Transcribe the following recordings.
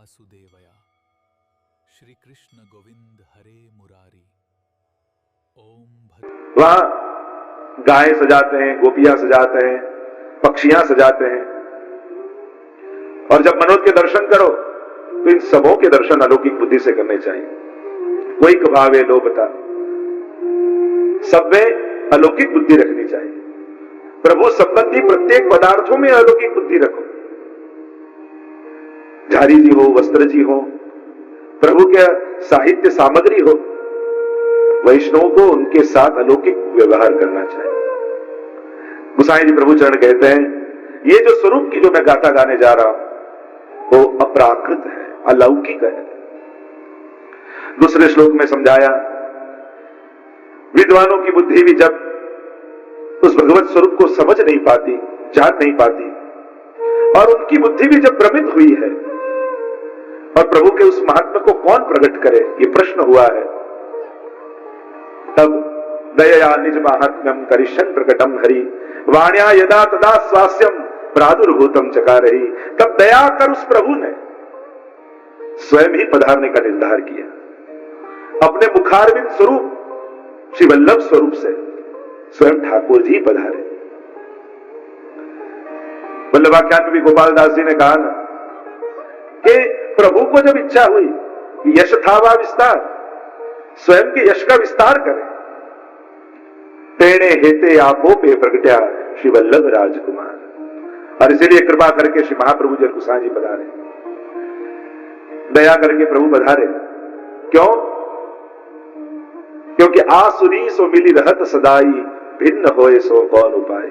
वासुदेवया श्री कृष्ण गोविंद हरे मुरारी। ओम वहां गाय सजाते हैं, गोपियां सजाते हैं, पक्षियां सजाते हैं। और जब मनोज के दर्शन करो तो इन सबों के दर्शन अलौकिक बुद्धि से करने चाहिए। कोई कभावे लोभता, सब में अलौकिक बुद्धि रखनी चाहिए। प्रभु संबंधी प्रत्येक पदार्थों में अलौकिक बुद्धि रखो। झारी जी हो, वस्त्र जी हो, प्रभु के साहित्य सामग्री हो, वैष्णव को उनके साथ अलौकिक व्यवहार करना चाहिए। गुसाई जी प्रभु चरण कहते हैं, ये जो स्वरूप की जो मैं गाथा गाने जा रहा हूं वो अपराकृत है, अलौकिक है। दूसरे श्लोक में समझाया, विद्वानों की बुद्धि भी जब उस भगवत स्वरूप को समझ नहीं पाती, जान नहीं पाती, और उनकी बुद्धि भी जब भ्रमित हुई है, और प्रभु के उस महात्मा को कौन प्रकट करे, ये प्रश्न हुआ है, तब दया निज महात्म्यम करिष्यन् प्रकटम हरि वाण्या यदा तदा स्वास्यम प्रादुर्भूतम चकारहि। तब दया कर उस प्रभु ने स्वयं ही पधारने का निर्धार किया। अपने मुखारविंद स्वरूप श्री वल्लभ स्वरूप से स्वयं ठाकुर जी पधारे। वल्लभाख्यान में भी गोपाल दास जी ने कहा ना कि प्रभु को जब इच्छा हुई कि यश था वा विस्तार, स्वयं के यश का विस्तार करें, तेणे हेते आपो पे प्रगट्या श्री वल्लभ राजकुमार। और इसीलिए कृपा करके श्री महाप्रभु जी गुसाई जी पधारे, दया करके प्रभु पधारे। क्यों? क्योंकि आसुरी सो मिली रहत सदाई, भिन्न होए सो कौन उपाय।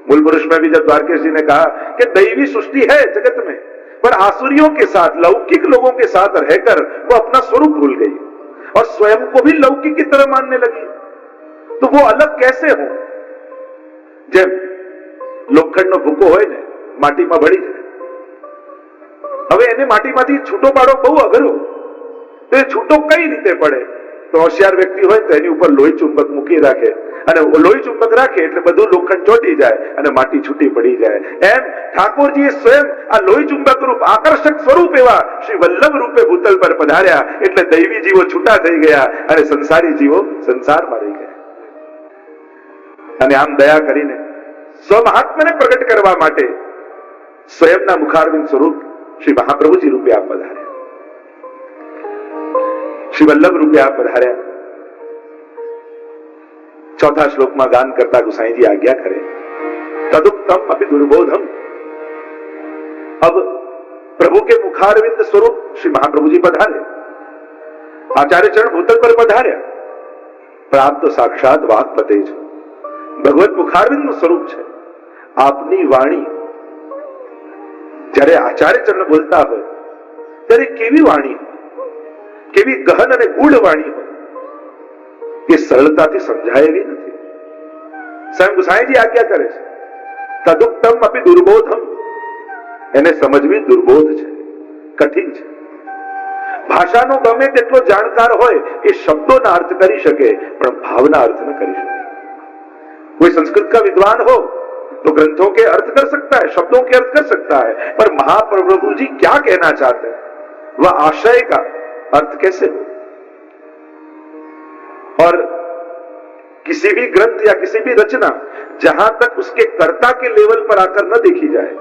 मूल पुरुष में भी जब द्वारकेश जी ने कहा कि दैवी सृष्टि है जगत में, पर आसुरियों के साथ, लौकिक लोगों के साथ रहकर वो अपना स्वरूप भूल गई और स्वयं को भी लौकिक की तरह मानने लगी। तो वो अलग कैसे हो? जब लोखंड नो भूको होय ने माटी में भળી જાય, હવે એને માટીમાંથી છૂટો પાડો બહુ અઘરો, તો એ છૂટો કઈ રીતે પડે? તો હોશિયાર વ્યક્તિ હોય તો એની ઉપર લોહી ચુંબક મૂકી રાખે, અને લોહી ચુંબક રાખે એટલે બધું લોખંડ ચોટી જાય અને માટી છૂટી પડી જાય। એમ ઠાકોરજીએ स्वयं આ લોહી ચુંબક રૂપ આકર્ષક સ્વરૂપ એવા શ્રી વલ્લભ રૂપે ભૂતલ પર પધાર્યા, એટલે દૈવી જીવો છૂટા થઈ ગયા અને સંસારી જીવો સંસારમાં રહી ગયા। અને આમ દયા કરીને સ્વમહાત્મ્યને પ્રગટ કરવા માટે સ્વયંના મુખારવિંદ સ્વરૂપ શ્રી મહાપ્રભુજી રૂપે આપ પધાર્યા, શ્રી વલ્લભ રૂપે આપ પધાર્યા। चौथा श्लोक में गान करता गुसाई जी आज्ञा करे, तदुक्तम अपि दुर्बोधम। अब प्रभु के मुखारविंद स्वरूप श्री महाप्रभु जी पधारे, आचार्य चरण भूतल पर पधार्या, पर आप तो साक्षात वाक्पते छो, भगवत मुखारविंद स्वरूप छे। आपनी वाणी જ્યારે આચાર્ય ચરણ બોલતા હોય ત્યારે કેવી વાણી હોય, કેવી ગહન અને ગૂઢ વાણી હોય, એ સરળતાથી સમજાય એવી નથી। સ્વયં ગુસાઈજી આજ્ઞા કરે છે, તદુક્તમ અપી દુર્બોધમ, એને સમજવી દુર્બોધ છે, કઠિન છે। ભાષાનો ગમે તેટલો જાણકાર હોય એ શબ્દોના અર્થ કરી શકે, પણ ભાવના અર્થ ન કરી શકે। कोई संस्कृत का विद्वान हो तो ग्रंथों के अर्थ कर सकता है, शब्दों के अर्थ कर सकता है, पर महाप्रभु जी क्या कहना चाहते हैं, वह आशय का अर्थ कैसे हो? और किसी भी ग्रंथ या किसी भी रचना जहां तक उसके कर्ता के लेवल पर आकर न देखी जाए,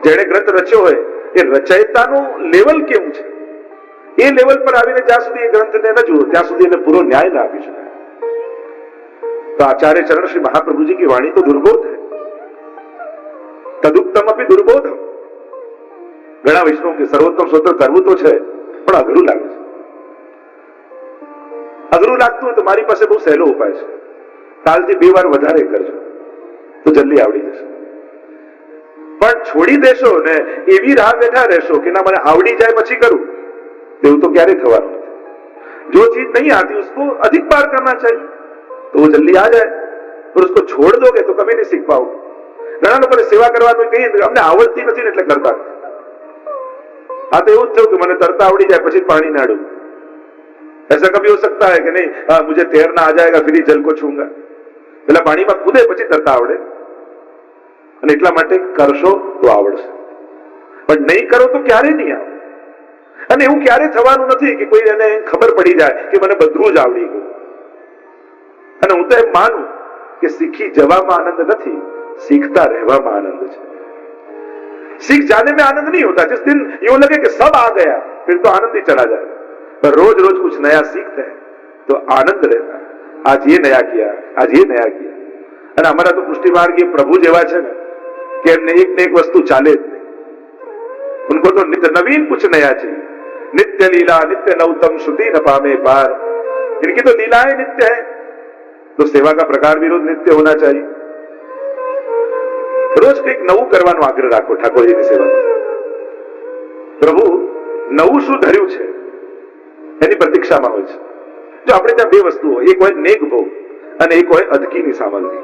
जेने ग्रंथ रच्यो है એ રચયિતાનું લેવલ કેવું છે એ લેવલ પર આવીને જ્યાં સુધી એ ગ્રંથને ન જુઓ ત્યાં સુધી એને પૂરો ન્યાય ના આપી શકાય। तो आचार्य चरण श्री महाप्रभु जी की वाणी तो दुर्बोध है, तदुक्तम अपि दुर्बोधम। घણા વૈષ્ણવ કે સર્વોત્તમ સ્તોત્ર કરવું તો છે પણ અઘરું લાગે છે। અઘરું લાગતું હોય તો મારી પાસે બહુ સહેલો ઉપાય છે, કાલથી 2 વાર વધારે કરજો તો જલ્દી આવડી જશે। પણ છોડી દેશો ને એવી રાહ બેઠા રહેશો કે ના મને આવડી જાય પછી કરું, તેવું તો ક્યારે થવાનું નથી। जो चीज नहीं आती उसको अधिक बार करना चाहिए तो वो जल्दी आ जाए, और उसको छोड़ दोगे तो कभी नहीं सीख पाओगे। घણા લોકોને સેવા કરવાનું કહીએ અમને આવડતી નથી એટલે કરતા નથી। આ તો એવું જ થયું કે મને તરતા આવડી જાય પછી પાણી ના ડૂબ। ऐसा कभी हो सकता है कि नहीं मुझे तैरना आ जाएगा फिर ही जल को छूंगा, પેલા પાણીમાં કૂદે પછી તરતા આવડે, અને એટલા માટે કરશો તો આવડશે। પણ નહીં કરો તો ક્યારે નહીં આવે. અને એવું ક્યારે થવાનું નથી કે કોઈ એને ખબર પડી જાય કે મને બધું જ આવડી ગયું. અને હું તો એમ માનું કે सीखी जवाમાં आनंद नहीं, सीखता रहवाમાં आनंद है. सीख जाने में आनंद नहीं होता. जिस दिन यूं लगे कि सब आ गया फिर तो आनंद ही चला जाएगा. पर रोज रोज कुछ नया सीखते हैं तो आनंद रहता है. आज ये नया किया, आज ये नया किया. અને અમારા તો પુષ્ટિ માર્ગીય પ્રભુ જેવા છે ને કે એમને એક ને એક વસ્તુ ચાલે જ નહીં. उनको तो नित्य नवीन कुछ नया चाहिए. नित्य लीला नित्य नवतम श्रुति न पामे पार. इनकी तो लीलाएं नित्य है, तो सेवा का प्रकार भी रोज नित्य होना चाहिए. रोज કંઈક નવું કરવાનો આગ્રહ રાખો ઠાકોરજીની સેવામાં. પ્રભુ નવું શું ધર્યું છે એની પ્રતીક્ષામાં હોય છે. જો આપણે ત્યાં બે વસ્તુ હોય, એક હોય નેક ભોગ અને એક હોય અધકીની સામગ્રી.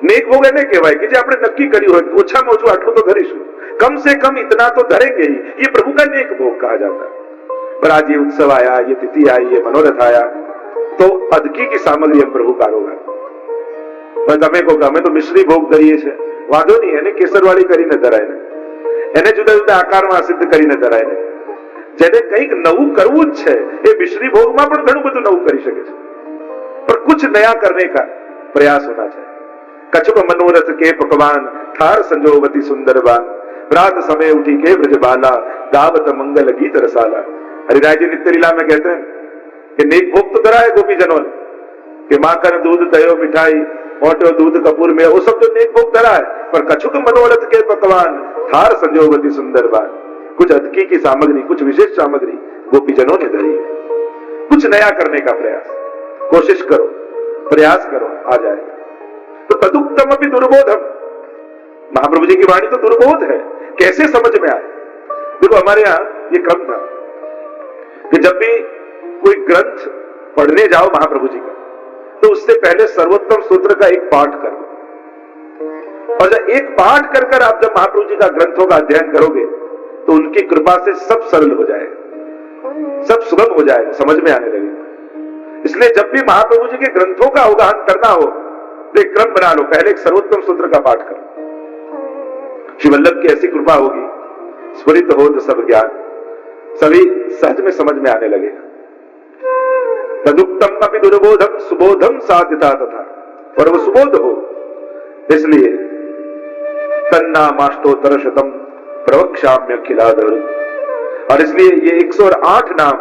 નેક ભોગ એને કહેવાય કે જે આપણે નક્કી કર્યું હોય ઓછામાં ઓછું આટલું તો ધરીશું, कम से कम इतना तो धरेंगे ही. ये प्रभु का नेक भोग कहा जाता है. पर आज ये उत्सव आया, ये तिथि आई, ये मनोरथ आया, तो अदकी की सामग्री हम प्रभु कारोगा. તમે કહો કે અમે તો મિશ્રી ભોગ ધરીએ છે, વાંધો નહીં, એને કેસરવાળી કરીને ધરાય ને, એને જુદા જુદા આકારમાં સિદ્ધ કરીને ધરાય ને. જેને કંઈક નવું કરવું જ છે એ મિશ્રી ભોગમાં પણ ઘણું બધું નવું કરી શકે છે. पर कुछ नया करने का प्रयास होना चाहिए. कछुक मनोरथ के पकवान थार संजोवती सुंदरवान. रात समय उठी के ब्रजबाला गावत मंगल गीत रसाला. हरिराय जी नित्य लीला में कहते हैं कि नेक भोग तो धरा है गोपीजनों ने कि माखन दूध दयो मिठाई मोटो दूध कपूर में, वो सब तो नेक भोग धरा है. पर कछुक मनोरथ के पकवान थार संजोवती सुंदरवान. कुछ अदकी की सामग्री, कुछ विशेष सामग्री गोपीजनों ने धरी है. कुछ नया करने का प्रयास, कोशिश करो, प्रयास करो, आ जाएगा. तो तदुक्तम अपनी दुर्बोधम. महाप्रभु जी की वाणी तो दुर्बोध है. कैसे समझ में आए? देखो हमारे यहां ये क्रम था कि जब भी कोई ग्रंथ पढ़ने जाओ महाप्रभु जी का, तो उससे पहले सर्वोत्तम सूत्र का एक पाठ करो. और जब एक पाठ कर कर आप जब महाप्रभु जी का ग्रंथों का अध्ययन करोगे तो उनकी कृपा से सब सरल हो जाएगा, सब सुगम हो जाएगा, समझ में आने लगेगा. इसलिए जब भी महाप्रभु जी के ग्रंथों का अवगाहन करना हो तो एक क्रम बना लो. पहले एक सर्वोत्तम सूत्र का पाठ करो. श्री वल्लभ की ऐसी कृपा होगी, स्फुरित हो तो सब ज्ञान, सभी सहज में समझ में आने लगेगा. तदुक्तम अपि दुर्बोधम सुबोधम साध्यता तथा. और वो सुबोध हो, इसलिए तन्नामाष्टोत्तर शतम प्रवक्ष्याम्य खिलाधर. और इसलिए ये 108 नाम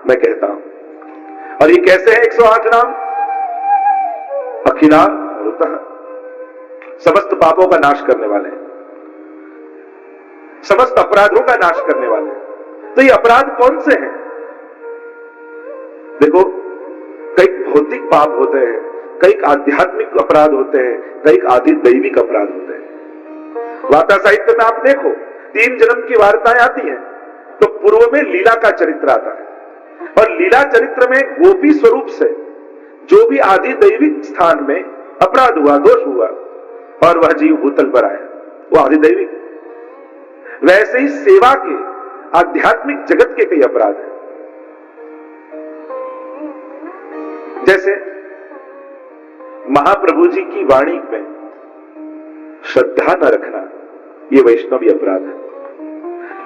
मैं कहता हूं. और ये कैसे है 108 नाम? अखिला रुतः, समस्त पापों का नाश करने वाले, समस्त अपराधों का नाश करने वाले. तो ये अपराध कौन से हैं? देखो, कई भौतिक पाप होते हैं, कई आध्यात्मिक अपराध होते हैं, कई आदि दैविक अपराध होते हैं. वार्ता साहित्य में आप देखो 3 जन्म की वार्ताएं आती हैं तो पूर्व में लीला का चरित्र आता है. और लीला चरित्र में गोपी स्वरूप से जो भी आदि दैविक स्थान में अपराध हुआ, दोष हुआ और वह जीव भूतल पर आया, वो आदि दैविक. वैसे ही सेवा के आध्यात्मिक जगत के कई अपराध हैं. जैसे महाप्रभु जी की वाणी में श्रद्धा न रखना, ये वैष्णवी अपराध है.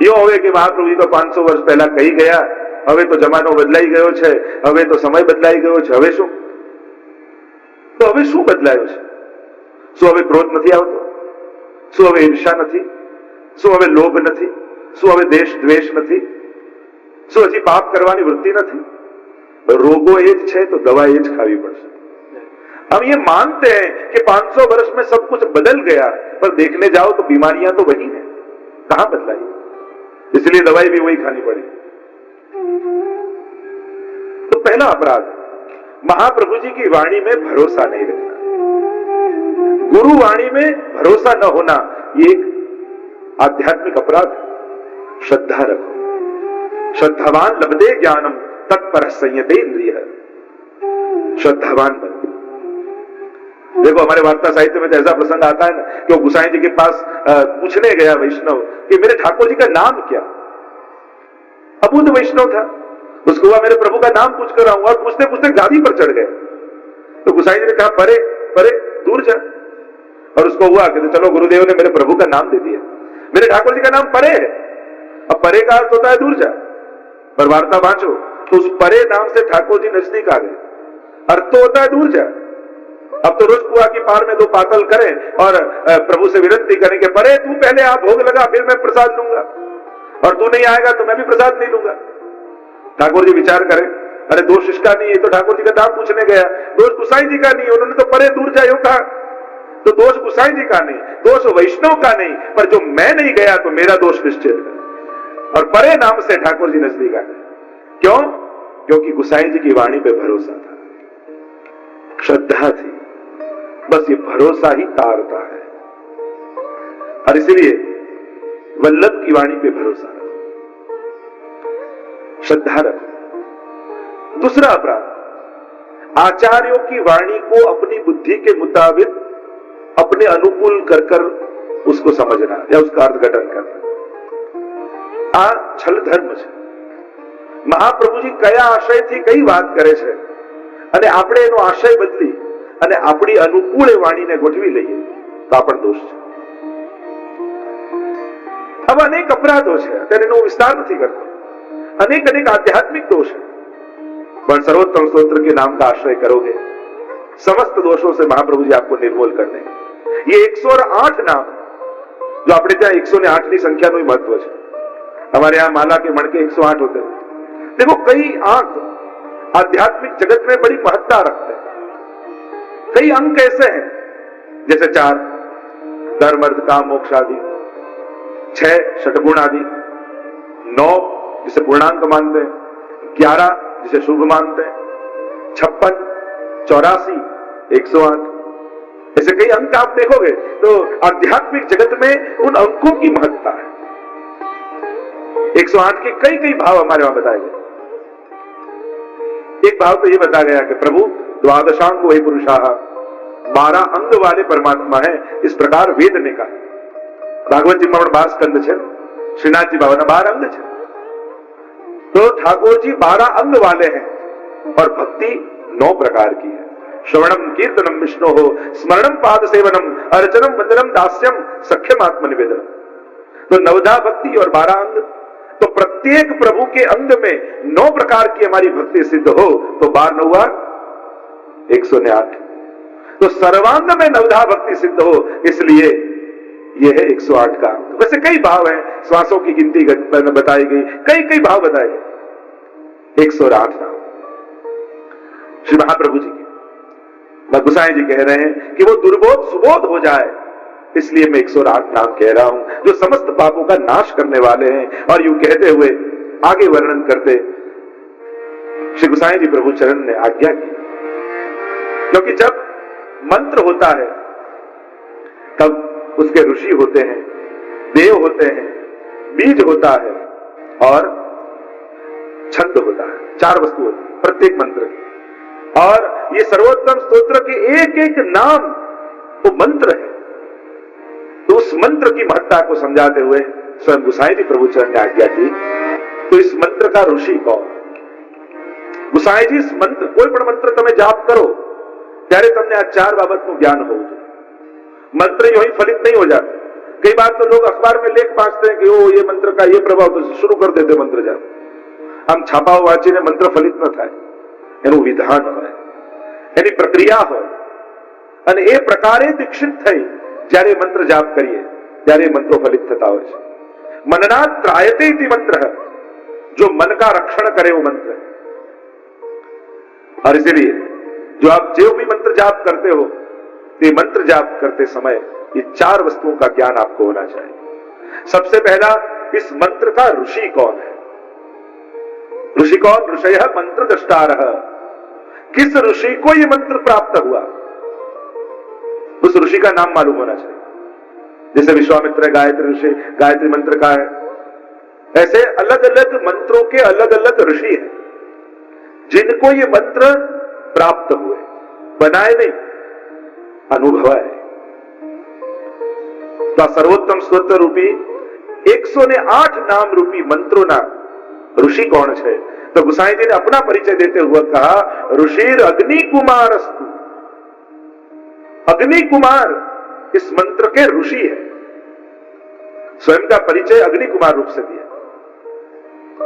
यो હવે કે મહાપ્રભુ તો 500 વર્ષ પહેલા કહી ગયા, હવે તો જમાનો બદલાઈ ગયો છે, હવે તો સમય બદલાઈ ગયો છે, હવે શું? તો હવે શું બદલાયો છે? શું હવે ક્રોધ નથી આવતો? શું હવે ઈર્ષા નથી? શું હવે લોભ નથી? શું હવે દેશ દ્વેષ નથી? શું હજી પાપ કરવાની વૃત્તિ નથી? રોગો એ જ છે તો દવા એ જ ખાવી પડશે. हम ये मानते हैं कि 500 वर्ष में सब कुछ बदल गया, पर देखने जाओ तो बीमारियां तो वही हैं, कहां बदलाई? इसलिए दवाई भी वही खानी पड़ी. तो पहला अपराध, महाप्रभु जी की वाणी में भरोसा नहीं रखना, गुरु वाणी में भरोसा न होना, ये एक आध्यात्मिक अपराध. श्रद्धा रखो. श्रद्धावान लभते ज्ञानम तत्पर संयते इंद्रिय. श्रद्धावान बनो. देखो हमारे वार्ता साहित्य में तो ऐसा प्रसंग आता है ना कि वो गुसाई जी के पास पूछने गया वैष्णव कि मेरे ठाकुर जी का नाम क्या? अबुध वैष्णव था, उसको हुआ मेरे प्रभु का नाम पूछ कर आऊंगा, और पूछते पूछते गादी पर चढ़ गए. तो गुसाई जी ने कहा परे परे दूर जा. और उसको हुआ कि तो चलो गुरुदेव ने मेरे प्रभु का नाम दे दिया. मेरे ठाकुर जी का नाम परे है। अब परे का अर्थ होता है दूर जा, पर वार्ता बांचो तो उस परे नाम से ठाकुर जी नजदीक आ गए। अर्थ तो होता है दूर जा। अब तो रोज कुआ की पार में 2 पातल करें और प्रभु से विनती करें कि परे तू पहले आप भोग लगा, फिर मैं प्रसाद लूंगा, और तू नहीं आएगा तो मैं भी प्रसाद नहीं लूंगा। ठाकुर जी विचार करें, अरे दोष इसका नहीं है, तो ठाकुर जी का नाम पूछने गया, दोष गुसाई जी का नहीं, उन्होंने तो परे दूर जाओ कहा, तो दोष गुसाई जी का नहीं, दोष वैष्णव का नहीं, पर जो मैं नहीं गया तो मेरा दोष निश्चित है। और परे नाम से ठाकुर जी नजदीक आ गए। क्यों? क्योंकि गुसाई जी की वाणी पे भरोसा था, श्रद्धा थी। बस ये भरोसा ही तारता है, और इसीलिए वल्लभ की वाणी पे भरोसा रखो, श्रद्धा रखो। दूसरा अपराध, आचार्यों की वाणी को अपनी बुद्धि के मुताबिक अपने अनुकूल कर कर उसको समझना या उसका अर्थघटन करना, आ छल धर्म છે। મહાપ્રભુજી કયા આશયથી કઈ વાત કરે છે અને આપણે એનો આશય બદલી અને આપણી અનુકૂળ વાણીને ગોઠવી લઈએ તો આ પણ દોષ છે। अब अनेक अपराधो છે, અત્યારે એનો વિસ્તાર નથી કરતો, अनेक अनेक आध्यात्मिक दोष है, पर सर्वोत्तम स्तोत्र के नाम का आश्रय करोगे समस्त दोषों से महाप्रभु जी आपको निर्मूल कर देंगे। ये 108 नाम जो अपने ત્યાં 108 ની સંખ્યાનું महत्व છે। हमारे यहाँ माला के मणके 108 होते हैं। देखो कई अंक आध्यात्मिक जगत में बड़ी महत्ता रखते हैं। कई अंक ऐसे हैं जैसे 4 धर्म अर्थ काम मोक्ष आदि, 6 षटगुण आदि, 9 जिसे पूर्णांक मानते हैं, 11 जिसे शुभ मानते हैं, 56, 84, 108, ऐसे कई अंक आप देखोगे तो आध्यात्मिक जगत में उन अंकों की महत्ता है। 108 के कई कई भाव हमारे वहां बताए गए। एक भाव तो ये बताया गया कि प्रभु द्वादशांग वही पुरुषाः, 12 अंग वाले परमात्मा है, इस प्रकार वेद ने कहा। भागवत जी में 12 स्कंद है, श्रीनाथ जी बाबा 12 अंग है, तो ठाकुर जी 12 अंग वाले हैं और भक्ति 9 प्रकार की है। श्रवणम कीर्तनम विष्णु हो, स्मरणम पाद सेवनम, अर्चनम वंदनम दास्यम, सख्यम आत्म निवेदनम। तो 9धा भक्ति और 12 अंग, तो प्रत्येक प्रभु के अंग में 9 प्रकार की हमारी भक्ति सिद्ध हो तो 12 9 108, तो सर्वांग में 9धा भक्ति सिद्ध हो, इसलिए यह है 108 का अंग। वैसे कई भाव हैं, श्वासों की गिनती बताई गई, कई कई भाव बताए गए। 108 नाम श्री महाप्रभु जी के, गुसाई जी कह रहे हैं कि वो दुर्बोध सुबोध हो जाए, इसलिए मैं 108 नाम कह रहा हूं, जो समस्त पापों का नाश करने वाले हैं। और यूं कहते हुए आगे वर्णन करते श्री गुसाई जी प्रभु चरण ने आज्ञा की, क्योंकि जब मंत्र होता है तब उसके ऋषि होते हैं, देव होते हैं, बीज होता है और छंद होता है। 4 वस्तु होती है प्रत्येक मंत्र की, और ये सर्वोत्तम स्तोत्र के एक एक नाम वो मंत्र है। तो उस मंत्र की महत्ता को समझाते हुए स्वयं गुसाई जी प्रभु चरण ने आज्ञा की। तो इस मंत्र का ऋषि कौन? गुसाई जी इस मंत्र, कोई पण मंत्र તમે જાપ કરો ત્યારે તમને આ 4 બાબતનું જ્ઞાન હોવું જોઈએ। मंत्र यूं ही फलित नहीं हो जाते। कई बार तो लोग अखबार में लेख वांचते हैं कि ओ ये मंत्र का ये प्रभाव, तो शुरू कर देते मंत्र जाप। आम छापाओ वांचीने मंत्र फलित न થાય, એનું વિધાન હોય, એની પ્રક્રિયા હોય, અને એ પ્રકારે દીક્ષિત થઈ જ્યારે મંત્ર જાપ કરીએ ત્યારે મંત્રો ફલિત થતા હોય છે। मननात् त्रायते इति मंत्र है, जो मन का रक्षण करे वो मंत्र है। और इसलिए जो आप जो भी मंत्र जाप करते हो, ये मंत्र जाप करते समय ये 4 वस्तुओं का ज्ञान आपको होना चाहिए। सबसे पहला, इस मंत्र का ऋषि कौन है? ऋषि कौन? ऋषयः मंत्र दृष्टारः। किस ऋषि को ये मंत्र प्राप्त हुआ, उस ऋषि का नाम मालूम होना चाहिए। जैसे विश्वामित्र गायत्री ऋषि, गायत्री मंत्र का है, ऐसे अलग अलग मंत्रों के अलग अलग ऋषि हैं जिनको ये मंत्र प्राप्त हुए, बनाए नहीं, अनुभव है। तो सर्वोत्तम स्तोत्र रूपी 108 नाम रूपी मंत्रों ना ऋषि कौन है? तो गुसाई जी ने अपना परिचय देते हुए कहा, ऋषिर अग्नि कुमारस्तु। अग्नि कुमार इस मंत्र के ऋषि है। स्वयं का परिचय अग्नि कुमार रूप से दिया,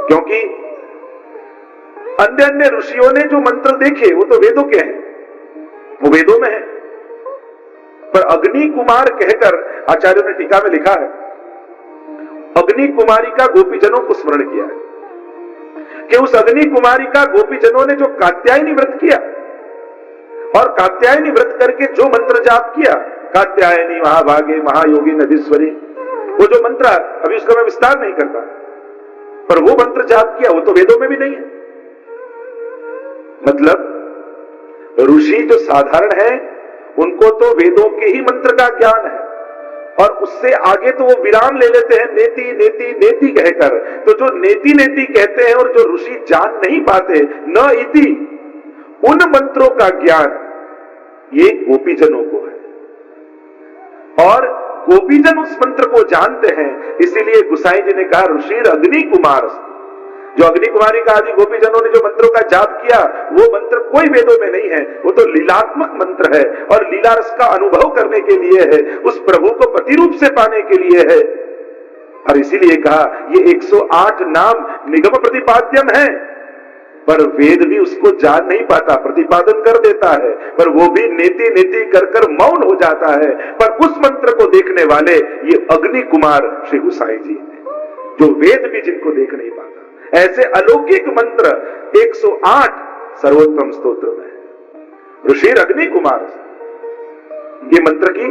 क्योंकि अन्य अन्य ऋषियों ने जो मंत्र देखे वो तो वेदों के हैं, वो वेदों में है, पर अग्नि कुमार कहकर आचार्यों ने टीका में लिखा है, अग्नि कुमारी का गोपीजनों को स्मरण किया है कि उस अग्नि कुमारी का गोपीजनों ने जो कात्यायनी व्रत किया और कात्यायनी व्रत करके जो मंत्र जाप किया, कात्यायनी महाभागे महायोगी नदीश्वरी, वो जो मंत्र, अभी उसका मैं विस्तार नहीं करता, पर वो मंत्र जाप किया वो तो वेदों में भी नहीं है। मतलब ऋषि जो साधारण है उनको तो वेदों के ही मंत्र का ज्ञान है, और उससे आगे तो वो विराम ले लेते हैं नेति नेति नेति कहकर। तो जो नेति नेति कहते हैं और जो ऋषि जान नहीं पाते, न इति, उन मंत्रों का ज्ञान ये गोपीजनों को है, और गोपीजन उस मंत्र को जानते हैं। इसीलिए गुसाई जी ने कहा ऋषि अग्नि कुमार, जो अग्नि कुमारी का आदि गोपीजनों ने जो मंत्रों का जाप किया वो मंत्र कोई वेदों में नहीं है, वो तो लीलात्मक मंत्र है और लीला रस का अनुभव करने के लिए है, उस प्रभु को पति रूप से पाने के लिए है। और इसीलिए कहा ये 108 नाम निगम प्रतिपाद्यम है, पर वेद भी उसको जान नहीं पाता, प्रतिपादन कर देता है, पर वो भी नेति नेति कर कर मौन हो जाता है। पर उस मंत्र को देखने वाले ये अग्नि कुमार श्री गुसाई जी हैं, जो वेद भी जिनको देख नहीं पाता। ऐसे अलौकिक मंत्र 108 सर्वोत्तम स्तोत्र में ऋषि अग्नि कुमार। ये मंत्र की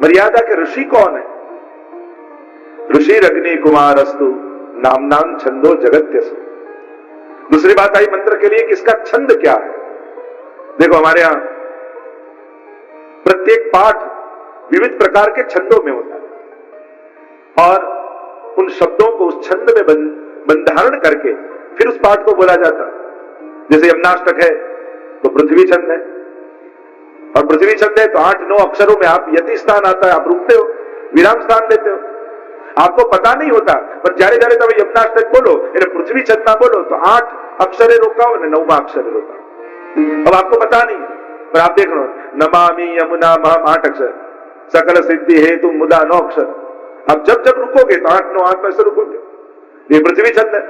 मर्यादा के ऋषि कौन है? ऋषि अग्नि कुमार अस्तु नामनाम छंदो जगत्यसु। दूसरी बात आई मंत्र के लिए, किसका छंद क्या है? देखो हमारे यहां प्रत्येक पाठ विविध प्रकार के छंदों में होता है, और उन शब्दों को उस छंद में बंधारण करके फिर उस पाठ को बोला जाता है। जैसे यमनाष्टक है तो पृथ्वी छंद है, और पृथ्वी छंद है तो 8-9 अक्षरों में आप यति स्थान आता है, आप रुकते हो, विराम स्थान लेते हो, आपको पता नहीं होता, पर जारे जारे तब यमनाष्टक बोलो, पृथ्वी छंद ना बोलो तो 8 अक्षरे रोका और 9वां अक्षर रोका। अब आपको पता नहीं, पर आप देख लो, नमामि यमुना महम 8 अक्षर, सकल सिद्धि हेतु मुदा 9 अक्षर। अब जब जब रुकोगे तो 8-9 8 से रुकोगे, ये पृथ्वी छंद है।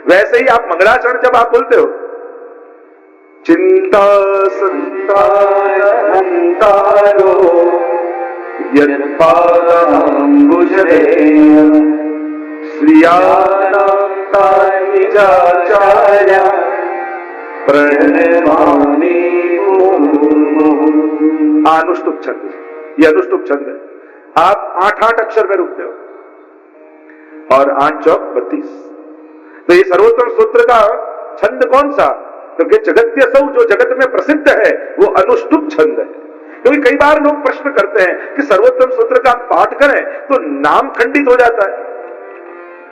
वैसे ही आप मंगलाचरण जब आप बोलते हो, चिंता संतारो यत्पादाम्बुजरे श्रियानाचार्य प्रणमामि। अनुष्टुप छंद, ये अनुष्टुप छंद है। आप 8-8 अक्षर में रुकते हो, और 8 चौक 32। तो ये सर्वोत्तम सूत्र का छंद कौन सा? क्योंकि जगत्यसौ जो जगत में प्रसिद्ध है वो अनुष्टुप छंद है। क्योंकि कई बार लोग प्रश्न करते हैं कि सर्वोत्तम सूत्र का पाठ करें तो नाम खंडित हो जाता है,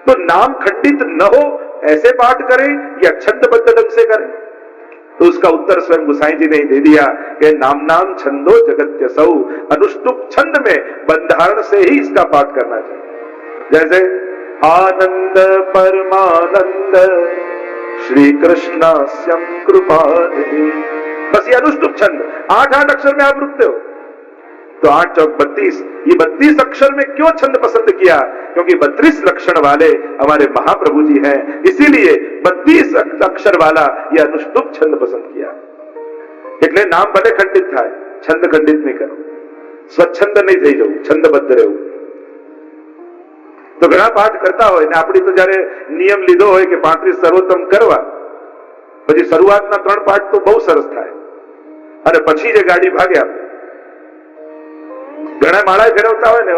तो नाम खंडित न हो ऐसे पाठ करें या छंदबद्ध ढंग से करें? तो उसका उत्तर स्वयं गुसाई जी ने दे दिया कि नाम नाम छंदो जगत्यसौ, अनुष्टुप छंद में बंधारण से ही इसका पाठ करना चाहिए। जैसे आनंद परमानंद श्री कृष्णास्यं कृपानिधि, बस ये अनुष्टुप छंद 8-8 अक्षर में आप रुकते हो, तो 8 चौक 32। ये 32 अक्षर में क्यों छंद पसंद किया? क्योंकि 32 लक्षण वाले हमारे महाप्रभु जी हैं, इसीलिए 32 अक्षर वाला ये अनुष्टुप छंद पसंद किया। એટલે નામ ભલે ખંડિત થાય, છંદ ખંડિત નહીં કરો, સ્વચ્છંદ નહીં થઈ જવું, છંદબદ્ધ રહેવું। તો ઘણા પાઠ કરતા હોય ને આપણી તો જયારે નિયમ લીધો હોય કે 35 સર્વોત્તમ કરવા, પછી શરૂઆતના 3 પાઠ તો બહુ સરસ થાય અને પછી જે ગાડી ભાગે આપણે ઘણા માળા ફેરવતા હોય ને,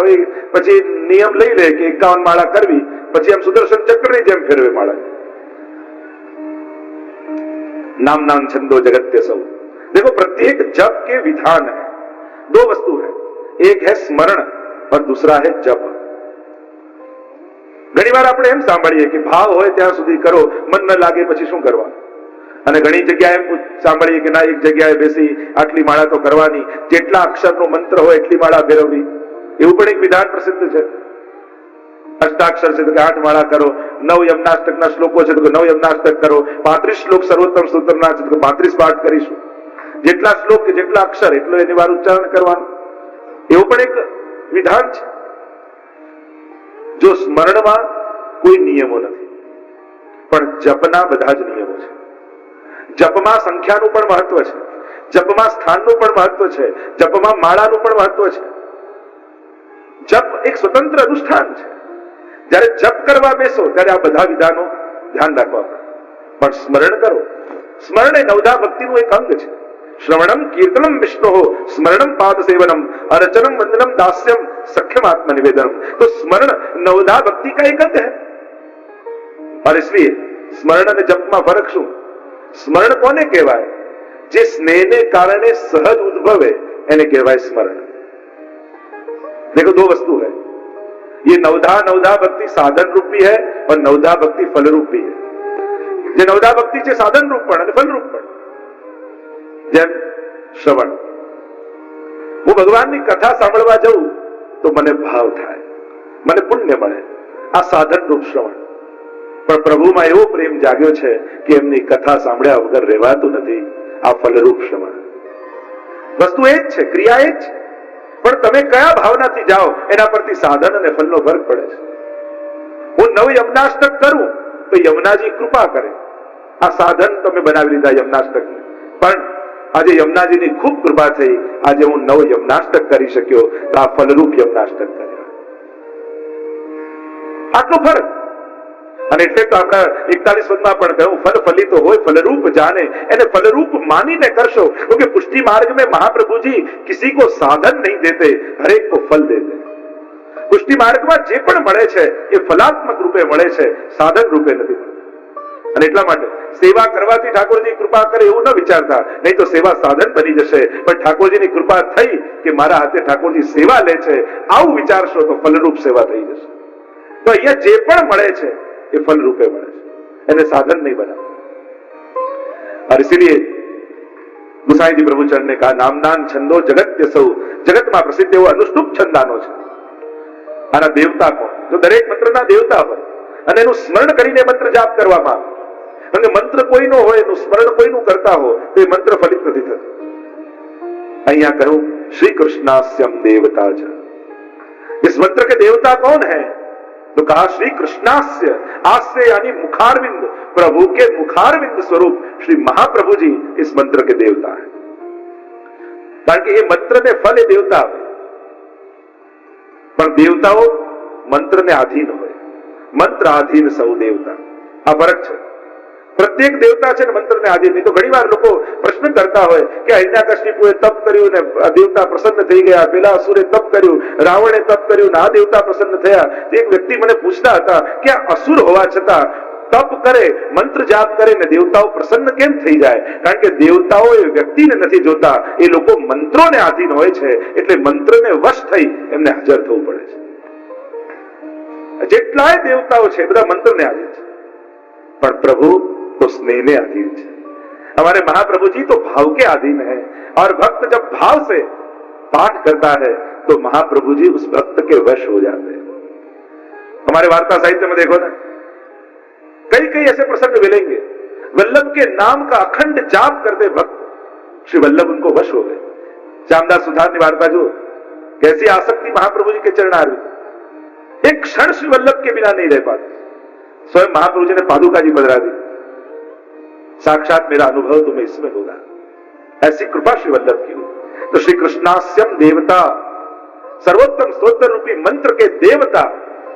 પછી નિયમ લઈ લે કે 51 માળા કરવી, પછી આમ સુદર્શન ચક્રની જેમ ફેરવે માળા। नाम नाम छंदो जगत्यसौ। देखो प्रत्येक जप के विधान है, 2 वस्तु है, एक है स्मरण और दूसरा है जप। घणी बार આપણે એમ સાંભળીએ કે ભાવ હોય ત્યાં સુધી કરો, મન ન લાગે પછી શું કરવાનું, અને ઘણી જગ્યાએ સાંભળીએ કે ના એક જગ્યાએ બેસી આટલી માળા તો કરવાની, જેટલા અક્ષરનો મંત્ર હોય એટલી માળા ફેરવવી, એવું પણ એક વિધાન પ્રસિદ્ધ છે। अष्टाक्षर से तो 8 माला करो, 9 यमनाष्टक श्लोको है तो 9 यमनाष्टक करो, 35 श्लोक सर्वोत्तम सूत्रना है तो 35 पाठ करीशुं, जेटला श्लोक के जेटला अक्षर एटलो एनी वार उच्चारण करवानुं, एवुं पण एक विधान छे। જો સ્મરણમાં કોઈ નિયમો નથી, પણ જપના બધા જ નિયમો છે. જપમાં સંખ્યાનું પણ મહત્વ છે, જપમાં સ્થાનનું પણ મહત્વ છે, જપમાં માળાનું પણ મહત્વ છે. જપ એક સ્વતંત્ર અનુષ્ઠાન છે. જ્યારે જપ કરવા બેસો ત્યારે આ બધા વિધાનો ધ્યાન રાખવા પડે. પણ સ્મરણ કરો, સ્મરણ એ નવધા ભક્તિનું એક અંગ છે. શ્રવણમ કીર્તનમ વિષ્ણુ સ્મરણમ પાદ સેવનમ अर्चनम वंदनम दास्यम सख्यम आत्म निवेदनम. तो स्मरण नवधा भक्ति का एक अंग है. और इसलिए स्मरण અને જપમાં ફરક શું? સ્મરણ કોને કહેવાય? જે સ્નેહને કારણે સહજ ઉદ્ભવે એને કહેવાય સ્મરણ. देखो दो वस्तु है, ये नवधा भक्ति साधन रूपी है और नवधा भक्ति फल रूपी है. જે નવધા ભક્તિ છે સાધન રૂપ પણ અને ફલ રૂપ પણ. જેમ શ્રવણ, હું ભગવાનની કથા સાંભળવા જાઉં તો મને ભાવ થાય, મને પુણ્ય મળે, આ સાધન રૂપ શ્રવણ. પણ પ્રભુમાં એવો પ્રેમ જાગ્યો છે કે એમની કથા સાંભળ્યા વગર રહેવાતું નથી, આ ફલરૂપ શ્રવણ. વસ્તુ એ જ છે, ક્રિયા એ જ છે, પણ તમે કયા ભાવનાથી જાઓ એના પરથી સાધન અને ફલનો ફરક પડે છે. હું નવ યમનાષ્ટક કરું તો યમુનાજી કૃપા કરે, આ સાધન તમે બનાવી લીધા યમનાષ્ટકને. પણ આજે યમુનાજીની ખૂબ કૃપા થઈ, આજે હું નવ યમનાષ્ટક કરી શક્યો, તો આ ફલરૂપ યમનાષ્ટક કર્યો. આટલો ફરક. અને એટલે તો આપણા 41 પદમાં પણ કહ્યું, ફલ ફલિત હોય ફલરૂપ जाने, એને ફલરૂપ માનીને કરશો. क्योंकि पुष्टि मार्ग में महाप्रभु जी किसी को साधन नहीं देते, हरेक को फल देते. પુષ્ટિ માર્ગમાં જે પણ મળે છે એ ફલાત્મક રૂપે મળે છે, સાધન રૂપે નથી મળતું. અને એટલા માટે સેવા કરવાથી ઠાકોરજી કૃપા કરે એવું ન વિચારતા, નહીં તો સેવા સાધન બની જશે. પણ ઠાકોરજીની કૃપા થઈ કે મારા હાથે ઠાકોરજી સેવા લે છે, આવું વિચારશો તો ફલરૂપ સેવા થઈ જશે. તો અહીંયા જે પણ મળે છે એ फल रूपे મળે છે, એને સાધન નહીં બનાવે. और इसीलिए गुसाई जी प्रभुचरण ने कहा, नामदान छंदो जगत सौ, जगतમાં પ્રસિદ્ધ એવો અનુષ્ટુપ છંદાનો છે. આના દેવતા કોણ? જો દરેક મંત્રના દેવતા હોય અને એનું સ્મરણ કરીને મંત્ર જાપ કરવામાં આવે, અને મંત્ર કોઈનો હોય એનું સ્મરણ કોઈનું કરતા હો તો એ મંત્ર ફલિત નથી થતું. અહીંયા કહ્યું श्री कृष्णास्यम देवता च. इस मंत्र के देवता कौन है? तो कहा श्री कृष्णास्य, आस्य यानी मुखारविंद, प्रभु के मुखारविंद स्वरूप श्री महाप्रभु जी इस मंत्र के देवता है. कारण कि ये मंत्र ने फल એ દેવતા હોય, પણ દેવતાઓ મંત્રને આધીન હોય. મંત્ર આધીન સૌ દેવતા, આ ફરક છે. પ્રત્યેક દેવતા છે ને મંત્રને આધીન. નહીં તો ઘણી વાર લોકો પ્રશ્ન કરતા હોય કે હિરણ્યકશિપુએ તપ કર્યું ને આ દેવતા પ્રસન્ન થઈ ગયા, પેલા અસુરે તપ કર્યું, રાવણે તપ કર્યું ને આ દેવતા પ્રસન્ન થયા. એક વ્યક્તિ મને પૂછતા હતા કે આ અસુર હોવા છતાં તપ કરે, મંત્ર જાપ કરે ને દેવતાઓ પ્રસન્ન કેમ થઈ જાય? કારણ કે દેવતાઓ એ વ્યક્તિને નથી જોતા, એ લોકો મંત્રોને આધીન હોય છે, એટલે મંત્રને વશ થઈ એમને હાજર થવું પડે છે. જેટલાય દેવતાઓ છે બધા મંત્રને આધીન છે, પણ પ્રભુ तो स्नेह ने अधीन है. हमारे महाप्रभु जी तो भाव के अधीन है, और भक्त जब भाव से पाठ करता है तो महाप्रभु जी उस भक्त के वश हो जाते हैं. हमारे वार्ता साहित्य में देखो ना, कई कई ऐसे प्रसंग मिलेंगे, वल्लभ के नाम का अखंड जाप करते भक्त श्री वल्लभ उनको वश हो गए. श्यामदास सुधार की वार्ता जो, कैसी आसक्ति महाप्रभु जी के चरणारविंद, एक क्षण श्री वल्लभ के बिना नहीं रह पाते. स्वयं महाप्रभु जी ने पादुका जी बदला दी, साक्षात मेरा अनुभव तुम्हें इसमें होगा. ऐसी कृपा श्री वल्लभ की हुई. तो श्री कृष्णास्यम देवता, सर्वोत्तम स्तोत्र रूपी मंत्र के देवता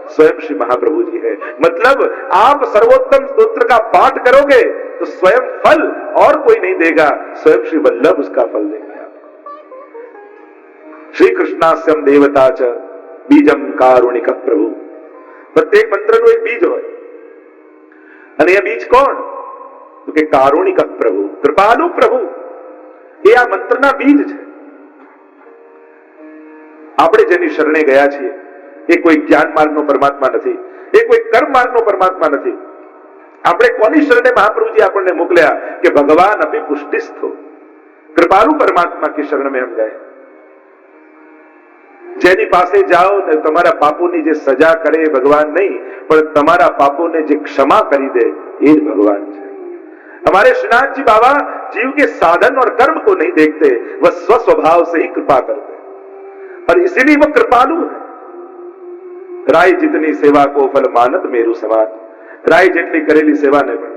स्वयं श्री महाप्रभु जी है. मतलब आप सर्वोत्तम स्तोत्र का पाठ करोगे तो स्वयं फल और कोई नहीं देगा, स्वयं श्री वल्लभ उसका फल देंगे आपको. श्री कृष्णास्यम देवता च बीजम कारुणिक प्रभु. प्रत्येक मंत्रનું એક બીજ હોય, અને એ બીજ કોણ? તો કે કારુણિક પ્રભુ, કૃપાલુ પ્રભુ. એ આ મંત્રના બીજ છે. આપણે જેની શરણે ગયા છીએ એ કોઈ જ્ઞાન માર્ગનો પરમાત્મા નથી, એ કોઈ કર્મ માર્ગનો પરમાત્મા નથી. આપણે કોની શરણે મહાપ્રભુજી આપણને મોકલ્યા કે ભગવાન અપી પુષ્ટિસ્થો, કૃપાલુ પરમાત્મા की शरण में हम गए. જેની પાસે જાઓ ને તમારા પાપોની જે સજા કરે એ ભગવાન નહીં, પણ તમારા પાપોને જે ક્ષમા કરી દે એ જ ભગવાન છે. हमारे श्रीनाथ जी बाबा जीव के साधन और कर्म को नहीं देखते, वह स्वस्वभाव से ही कृपा करते, और इसीलिए वह कृपालु है. રાય જીતની સેવા કો ફલ માનત મેરુ સમાન. રાય જેટલી કરેલી સેવાને પણ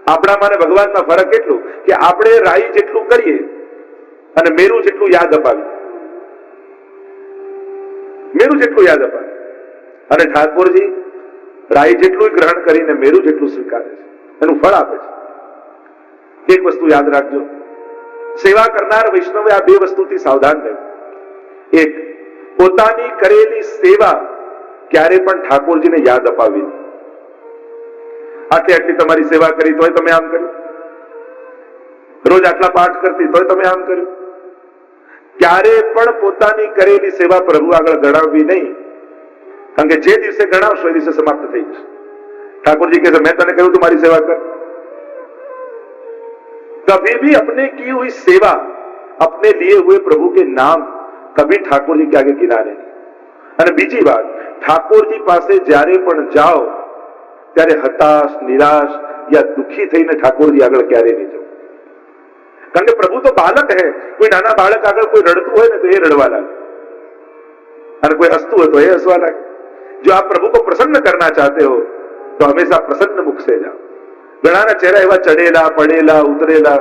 આપણામાં ને ભગવાનમાં ફરક એટલું કે આપણે રાઈ જેટલું કરીએ અને મેરુ જેટલું યાદ અપાવીએ. મેરુ જેટલું યાદ અપાવે અને ઠાકોરજી રાઈ જેટલું ગ્રહણ કરીને મેરુ જેટલું સ્વીકારે છે, એનું ફળ આપે છે. એક વસ્તુ યાદ રાખજો, સેવા કરનાર વૈષ્ણવે આ બે વસ્તુથી સાવધાન રહેવું. એક, પોતાની કરેલી સેવા ક્યારે પણ ઠાકોરજીને યાદ અપાવી. આટલી તમારી સેવા કરી તોય તમે આમ કર્યું, રોજ આટલા પાઠ કરતી તોય તમે આમ કર્યું. ક્યારે પણ પોતાની કરેલી સેવા પ્રભુ આગળ ગણાવવી નહીં, કારણ કે જે દિવસે ગણાવશો એ દિવસે સમાપ્ત થઈ જશે. ઠાकुर કહે છે મેં તને કહ્યું તું મારી સેવા કર. कभी भी अपने की हुई सेवा अपने लिए हुए प्रभु के नाम कभी ठाकुर जी के आगे गिनाने नहीं. અને બીજી વાત, ઠાકોરજી પાસે જ્યારે પણ જાઓ ત્યારે હતાશ, નિરાશ યા દુખી થઈને ઠાકોરજી આગળ ક્યારે નહીં જાઓ. કારણ કે પ્રભુ તો બાલક હે. કોઈ નાના બાળક આગળ કોઈ રડતું હોય ને તો એ રડવા લાગે અને કોઈ હસતું હોય તો એ હસવા લાગે. જો आप प्रभु को प्रसन्न करना चाहते हो तो हमेशा प्रसन्न मुख से जाओ. ઘણાના ચહેરા એવા ચડેલા, પડેલા, ઉતરેલા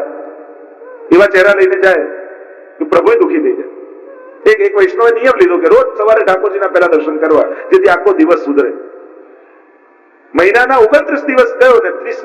એવા ચહેરા લઈને જાય કે પ્રભુ દુખી થઈ જાય. એક વૈષ્ણવે નિયમ લીધો કે રોજ સવારે ઠાકોરજીના પહેલા દર્શન કરવા, જેથી આખો દિવસ સુધરે. મહિનાના 29 દિવસ ગયો ને 30